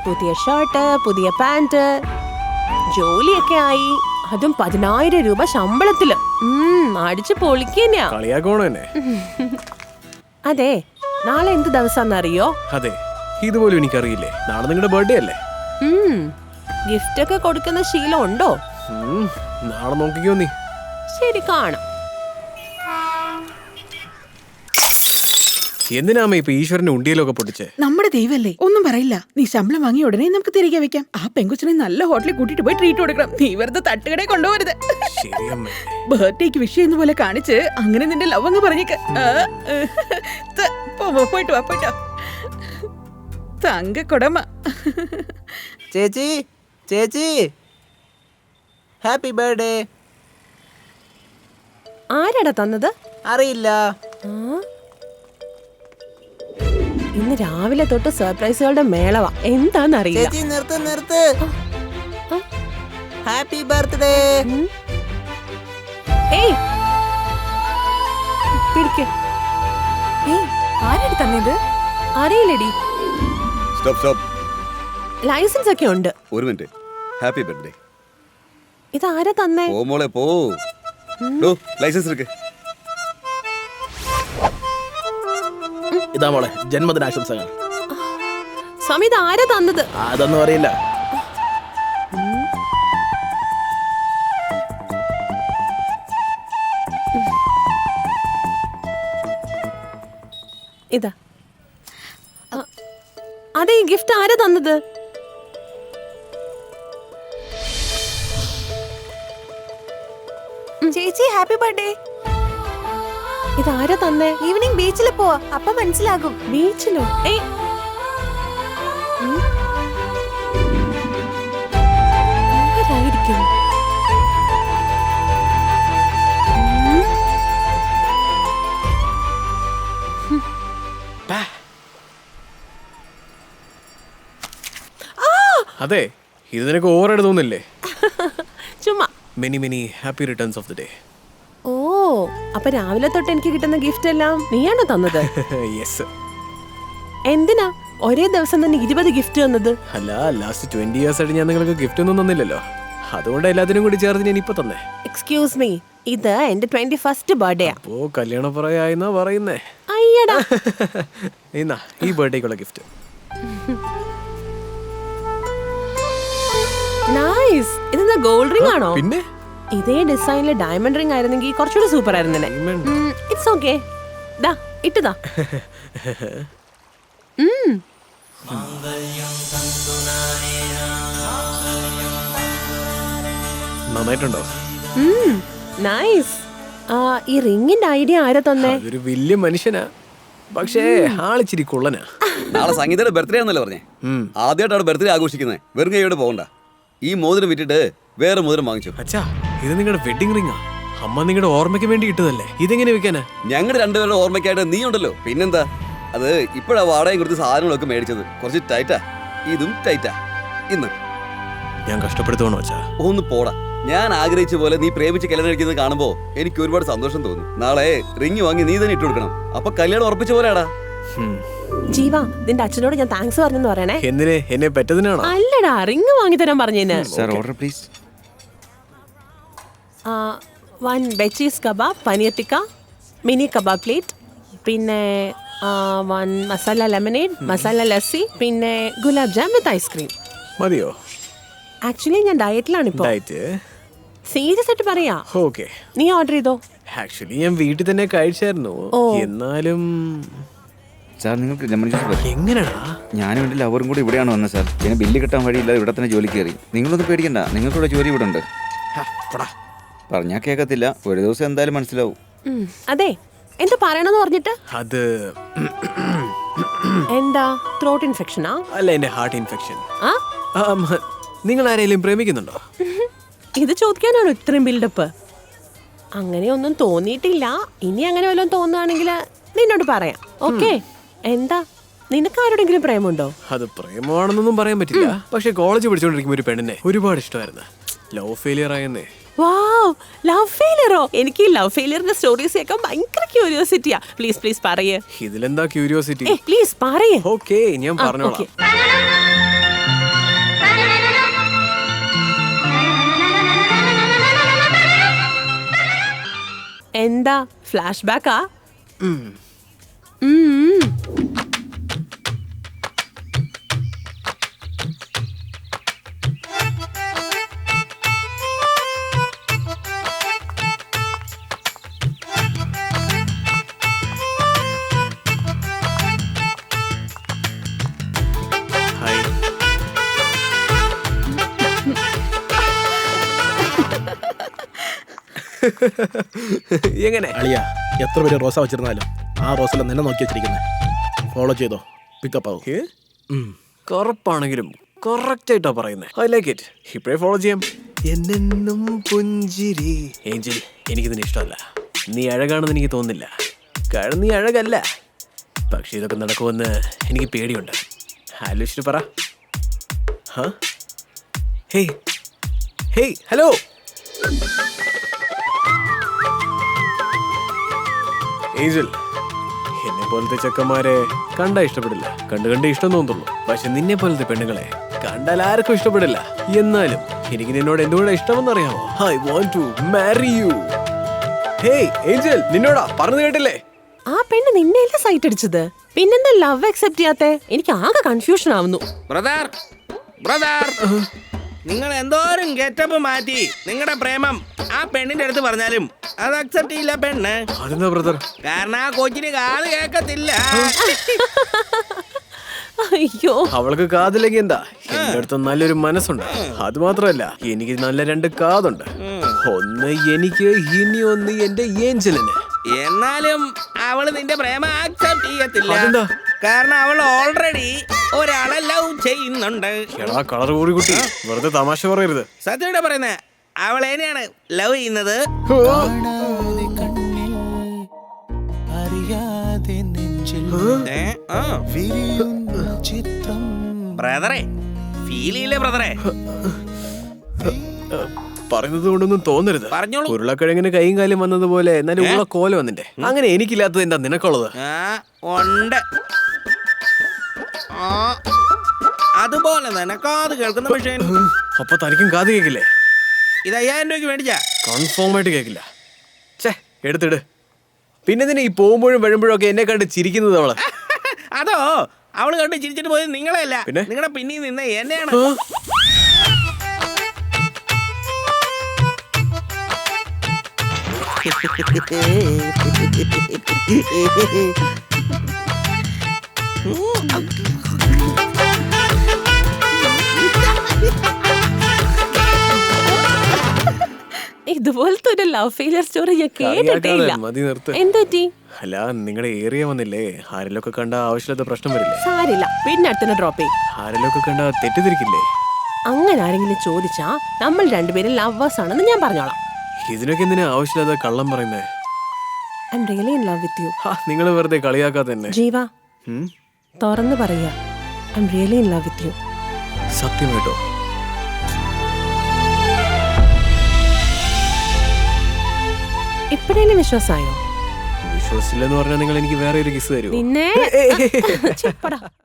പുതിയ ഷർട്ട്, പുതിയ പാന്റ്, ജോലിയൊക്കെ ആയി. അതും 10,000 രൂപ ശമ്പളത്തില്. അടിച്ചു പൊളിക്കന്നെയാ. അതെ, നാളെ എന്ത് ദിവസാന്നറിയോ? അതെ, ഇതുപോലും എനിക്കറിയില്ലേ. നാളെ നിങ്ങളുടെ ബർത്ത്ഡേ അല്ലേ? ഗിഫ്റ്റ് ഒക്കെ കൊടുക്കുന്ന ശീലം ഉണ്ടോ? നാളെ നോക്കിക്കോ നീ. ശരി, കാണാം. എന്തിനാമ ഇപ്പൊ ഈശ്വരന്റെ ഉണ്ടിയിലൊക്കെ പൊട്ടിച്ചേ? നമ്മുടെ ദൈവല്ലേ, ഒന്നും പറയില്ല. നീ ശമ്പളം വാങ്ങിയ ഉടനെ നമുക്ക് തിരികെ വെക്കാം. ആ പെങ്കുച്ചിനെ നല്ല ഹോട്ടലിൽ കൂട്ടിട്ട് പോയി ട്രീറ്റ് കൊടുക്കണം. നീ വെറുതെ തട്ടുകടയെ കൊണ്ടുപോകരുത്. ബർത്ത്ഡേക്ക് വിഷ് ചെയ്യുന്ന പോലെ കാണിച്ച് അങ്ങനെ നിന്റെ ലവ് അങ്ങ് പറഞ്ഞേക്ക്. പോയിട്ട് വാ, പോയിട്ടോ. തങ്കക്കൊടമ. ചേച്ചി, ചേച്ചി, ഹാപ്പി ബർത്ത്ഡേ. ആരാടാ തന്നത്? അറിയില്ല. ഇന്ന് രാവിലെ തൊട്ട് സർപ്രൈസുകളുടെ മേളവാ. എന്താന്നറിയില്ല. ചേച്ചി നിർത്ത്. Happy birthday. ഏയ്, പിടിക്ക്. ആരാണ് തന്നത്? അറിയില്ലടി. സ്റ്റോപ്പ്. ലൈസൻസ് ഒക്കെ ഉണ്ട്. ഒരു മിനിറ്റ്. Happy birthday. ഇതാരാ തന്നേ? പോ മോളെ പോ. ലൈസൻസ് എടുക്ക്. ഇതാ മോളെ, ജന്മദിനാശംസകൾ. സ്വാമി, ഇത് ആരാ തന്നത്? അതൊന്നും അറിയില്ല. ഇതാ. അതെ, ഈ ഗിഫ്റ്റ് ആരാ തന്നത്? ചേച്ചി ഹാപ്പി ബർത്ത്ഡേ. ഇതാരാ തന്നേ? ഈവനിങ് ബീച്ചിൽ പോവാ, അപ്പൊ മനസ്സിലാകും. ബീച്ചിലോ? ഏയ്, ആരായിരിക്കും? അതെ, ഇത് നിനക്ക് ഓവറായിട്ട് തോന്നില്ലേ? ചുമ്മാ. Many happy returns of the day. ഓ, അപ്പൊ രാവിലെ തൊട്ട് എനിക്ക് കിട്ടുന്ന ഗിഫ്റ്റ് എല്ലാം നീയാണോ തന്നത്? യെസ്. എന്തിനാ ഒരേ ദിവസം തന്നെ 20 ഗിഫ്റ്റ് തന്നത്? അല്ല, ലാസ്റ്റ് 20 years ആയിട്ട് ഞാൻ നിങ്ങൾക്ക് ഗിഫ്റ്റ് ഒന്നും തന്നില്ലല്ലോ. അതുകൊണ്ട് എല്ലാത്തിനും കൂടി ചേർത്ത് ഞാൻ ഇപ്പൊ തന്നെ. എക്സ്ക്യൂസ് മീ, ഇത് എന്റെ 21st ബർത്ത്ഡേ. അപ്പോ കല്യാണപ്രായമായെന്നാ പറയുന്നേ? അയ്യടാ. എന്നാ ഈ ബർത്ത്ഡേക്കുള്ള ഗിഫ്റ്റ്. നൈസ്. ഇതെന്താ ഗോൾഡ് റിംഗ് ആണോ? പിന്നെ ഇതേ ഡിസൈനിലെ ഡയമണ്ട് റിംഗ് ആയിരുന്നെങ്കിൽ കുറച്ചുകൂടി സൂപ്പർ ആയിരുന്നേ. It's okay. ദാ ഇട്ടുതാ. നന്നായിട്ടുണ്ടോ? നൈസ്. ഈ റിംഗിന്റെ ഐഡിയ ആരാ തന്നെ? അതൊരു വലിയ മനുഷ്യനാ, പക്ഷേ ആളിച്ചിരി കുള്ളനാ. നാളെ സംഗീതയുടെ ബർത്ത്ഡേ ആണെന്നല്ലേ പറഞ്ഞേ? ആദ്യമായിട്ടാണ് ബർത്ത്ഡേ ആഘോഷിക്കുന്നത്. വെറും കൈയോടെ പോകണ്ട. ഈ മോതിരം വിറ്റിട്ട് വേറെ മോതിരം വാങ്ങിച്ചു. അച്ഛാ, ഇത് നിങ്ങളുടെ വെഡിങ് റിംഗാ. അമ്മ നിങ്ങളുടെ ഓർമ്മയ്ക്ക് വേണ്ടി ഇട്ടതല്ലേ? ഇതെങ്ങനെ വെക്കാനാ? ഞങ്ങളുടെ രണ്ടുപേരുടെ ഓർമ്മയ്ക്കായിട്ട് നീ ഉണ്ടല്ലോ. പിന്നെന്താ? അത് ഇപ്പോഴാ വാടകയും കൊടുത്ത് സാധനങ്ങളൊക്കെ മേടിച്ചത്. കുറച്ച് ടൈറ്റാ. ഇതും ടൈറ്റാ. ഇന്ന് ഞാൻ കഷ്ടപ്പെടുത്തുവാണോ അച്ഛാ? ഒന്ന് പോടാ. ഞാൻ ആഗ്രഹിച്ച പോലെ നീ പ്രേമിച്ച് കല്യാണം കഴിക്കുന്നത് കാണുമ്പോ എനിക്ക് ഒരുപാട് സന്തോഷം തോന്നി. നാളെ റിംഗ് വാങ്ങി നീ തന്നെ ഇട്ട് കൊടുക്കണം. അപ്പൊ കല്യാണം ഉറപ്പിച്ച പോലെയാടാ. ജീവ, നിന്റെ അച്ഛനോട് ഞാൻ താങ്ക്സ് പറഞ്ഞെന്ന് പറയണേ. എന്തിനെ? എന്നെ പറ്റതിനാണോ? അല്ലടാ, റിംഗ് വാങ്ങി തരാൻ പറഞ്ഞേന്. Order please. 1 veggies kebab, paneer tikka, mini kebab plate, പിന്നെ 1 മസാല ലെമനേഡ്, മസാല ലസ്സി, പിന്നെ ഗുലാബ് ജാം വിത്ത് ഐസ്ക്രീം. മതിയോ? ആക്ച്വലി ഞാൻ ഡയറ്റിലാണ് ഇപ്പൊ. ഡയറ്റ്? സീരിയസ് ആയിട്ട് പറയാ. ഓക്കെ, നീ ഓർഡർ ചെയ്തോ? ആക്ച്വലി ഞാൻ വീട്ടിൽ തന്നെ കഴിച്ചായിരുന്നു. എന്നാലും സാർ, നിങ്ങൾക്ക് ലെമൺ ജ്യൂസ് എങ്ങനെയാ? ഞാനും എൻ്റെ ലവറും കൂടി ഇവിടെയാണ് വന്നത് സാർ. പിന്നെ ബില്ല് കിട്ടാൻ വഴിയില്ലാതെ ഇവിടെ തന്നെ ജോലി കയറി. നിങ്ങളൊന്നും പേടിക്കണ്ട, നിങ്ങൾക്കൂടെ ജോലി ഇവിടെ ഉണ്ട്. പറഞ്ഞാൽ കേൾക്കത്തില്ല. ഒരു ദിവസം എന്തായാലും മനസ്സിലാവും. അതെ, എന്താ പറയണമെന്ന് പറഞ്ഞിട്ട്? അത് എന്താ, ത്രോട്ട് ഇൻഫെക്ഷനാ? അല്ല, എന്റെ ഹാർട്ട് ഇൻഫെക്ഷൻ. നിങ്ങൾ ആരെങ്കിലും പ്രേമിക്കുന്നുണ്ടോ? ഇത് ചോദിക്കാനാണോ ഇത്രയും ബിൽഡപ്പ്? അങ്ങനെയൊന്നും തോന്നിയിട്ടില്ല. ഇനി അങ്ങനെ വല്ലതും തോന്നുകയാണെങ്കിൽ നിന്നോട് പറയാം. ഓക്കെ? എന്താ, നിനക്ക് ആരോടെങ്കിലും പ്രേമുണ്ടോ? അത് പ്രേമമാണെന്നൊന്നും പറയാൻ പറ്റില്ല. പക്ഷെ കോളേജ് പഠിച്ചുകൊണ്ടിരിക്കുമ്പോ ഒരു പെണ്ണിനെ ഒരുപാട് ഇഷ്ടമായിരുന്നു. ലവ് ഫെയിലിയർ ആയെന്നേ. വാവ്, ലവ് ഫെയിലിയറോ? എനിക്ക് ഈ ലവ് ഫെയിലിയറിന്റെ സ്റ്റോറീസ് കേൾക്കാൻ ഭയങ്കര ക്യൂരിയോസിറ്റിയാ. പ്ലീസ് പറയേ. ഇതിലെന്താ ക്യൂരിയോസിറ്റി? പ്ലീസ് പറയേ. ഓക്കെ, ഞാൻ പറഞ്ഞോളാം. എന്താ ഫ്ലാഷ് ബാക്കാ? ഹായ്. എങ്ങനെ? അളിയ എത്ര പേര് റോസ വെച്ചിരുന്നാലും ആ റോസല നിന്നെ നോക്കി വെച്ചിരിക്കുന്നത്. ഫോളോ ചെയ്തോ, പിക്കപ്പ് ആവും. കറുപ്പാണെങ്കിലും കറക്റ്റ് ആയിട്ടാ പറയുന്നത്. I like it. ഇപ്പഴേ ഫോളോ ചെയ്യാം. എന്നെന്നും പുഞ്ചിരി. ഏഞ്ചൽ, എനിക്കിതിന് ഇഷ്ടമല്ല. നീ അഴകാണെന്ന് എനിക്ക് തോന്നുന്നില്ല. കാരണം നീ അഴകല്ല. പക്ഷെ ഇതൊക്കെ നടക്കുമെന്ന് എനിക്ക് പേടിയുണ്ട്. ആലോചിച്ചിട്ട് പറ. Hey hey hello. ഏഞ്ചൽ, എന്നെ പോലത്തെ ചെക്കന്മാരെ കണ്ടാ ഇഷ്ടപ്പെടില്ല. കണ്ട് ഇഷ്ടം തോന്നുള്ളൂ. പക്ഷെ നിന്നെ പോലത്തെ പെണ്ണുങ്ങളെ കണ്ടാൽ ആർക്കും ഇഷ്ടപ്പെടില്ല. എന്നാലും എനിക്ക് നിന്നോട് എന്തുകൊണ്ടാ ഇഷ്ടമെന്നറിയാമോ? I want to marry you. Hey angel, നിന്നോടാ പറഞ്ഞു കേട്ടില്ലേ? ആ പെണ്ണ് നിന്നെയല്ല സൈറ്റ് അടിച്ചത്. പിന്നെന്താ ലവ് അക്സെപ്റ്റ് ചെയ്യാത്തെ? എനിക്ക് ആകെ കൺഫ്യൂഷൻ ആവുന്നു. ബ്രദർ ബ്രദർ, നിങ്ങൾ എന്തോരം ഗെറ്റപ്പ് മാറ്റി നിങ്ങളുടെ പ്രേമം ആ പെണ്ണിന്റെ അടുത്ത് പറഞ്ഞാലും അത് അക്സെപ്റ്റ് ചെയ്യില്ല പെണ്ണ്. അതെന്താ ബ്രദർ? കാരണം ആ കൊച്ചിന് കാത് കേൾക്കത്തില്ല. അയ്യോ, അവൾക്ക് കാതില്ലെങ്കിൽ എന്താ? എന്റെ അടുത്ത് നല്ലൊരു മനസ്സുണ്ട്. അത് മാത്രമല്ല, എനിക്ക് നല്ല 2 കാതുണ്ട്. ഒന്ന് എനിക്ക്, ഇനി ഒന്ന് എന്റെ ഏഞ്ചലിന്. എന്നാലും അവള് നിന്റെ പ്രേമം അക്സെപ്റ്റ് ചെയ്യത്തില്ല. അതെന്താ? കാരണം അവൾ ഓൾറെഡി ഒരാളെ ലവ് ചെയ്യുന്നുണ്ട്. എടാ കളർ കൂടി കുട്ടി, വെറുതെ തമാശ പറയരുത്. സത്യമായിട്ട് പറയുന്നേ, അവൾ എന്നെയാണ് ലവ് ചെയ്യുന്നത്. ബ്രദറെ, ഫീൽ ചെയ്യില്ലേ ബ്രദറെ? പറയുന്നത് കൊണ്ടൊന്നും തോന്നരുത്. പറഞ്ഞോളൂ. ഉരുളക്കിഴങ്ങിന് കൈയും കാലും വന്നതുപോലെ എന്നാലും ഉള്ള കോല വന്നിന്റെ. അങ്ങനെ എനിക്കില്ലാത്തത് എന്താ നിനക്കുള്ളത്? ഉണ്ട്. അതുപോലെ തന്നെ കാത് കേൾക്കുന്ന മെഷീൻ. അപ്പൊ തനിക്കും കാത് കേക്കില്ലേ? ഇത് 5000 രൂപയ്ക്ക് മേടിച്ചാ. കൺഫേം ആയിട്ട് കേക്കില്ല. ഛേ, എടുത്തിട്. പിന്നെ ഇതിന് ഈ പോകുമ്പോഴും വരുമ്പോഴും ഒക്കെ എന്നെ കണ്ട് ചിരിക്കുന്നത് അവള്. അതോ, അവള് കണ്ട് ചിരിച്ചിട്ട് പോയത് നിങ്ങളെയല്ല, പിന്നെ? നിങ്ങളുടെ പിന്നിൽ നിന്ന് എന്നെയാണ്. ഇതുപോലത്തെ ഒരു ലവ് ഫെയിലിയർ സ്റ്റോറി ഞാൻ കേട്ടിട്ടേ ഇല്ല. മതി നിർത്ത്. എന്തുപറ്റി? അല്ല, നിങ്ങളുടെ ഏരിയ വന്നില്ലേ, ആരെല്ലൊക്കെ കണ്ട ആവശ്യമില്ലാത്ത പ്രശ്നം വരില്ലേ? സാരില്ല, വീടിന്റെ അടുത്തുനിന്ന് ഡ്രോപ്പ് ചെയ്യും. ആരെല്ലൊക്കെ കണ്ട തെറ്റിദ്ധരിക്കില്ലേ? അങ്ങനെ ആരെങ്കിലും ചോദിച്ചാ നമ്മൾ രണ്ടുപേരും ലവേഴ്സ് ആണെന്ന് ഞാൻ പറഞ്ഞോളാം. ഇതിനൊക്കെ എന്തിനാ ആവശ്യമില്ലാതെ കള്ളം പറയുന്നേ? I am really in love with you. നിങ്ങൾ വെറുതെ കളിയാക്കാതെ തന്നെ. ജീവ, തുറന്നു പറയാ, I am really in love with you. സത്യം കേട്ടോ? ഇപ്പഴേലും വിശ്വാസമായോ? വിശ്വസിച്ചില്ലെന്ന് പറഞ്ഞാൽ നിങ്ങൾ എനിക്ക് വേറെ ഒരു കിസ് തരുമോ? നിന്നെ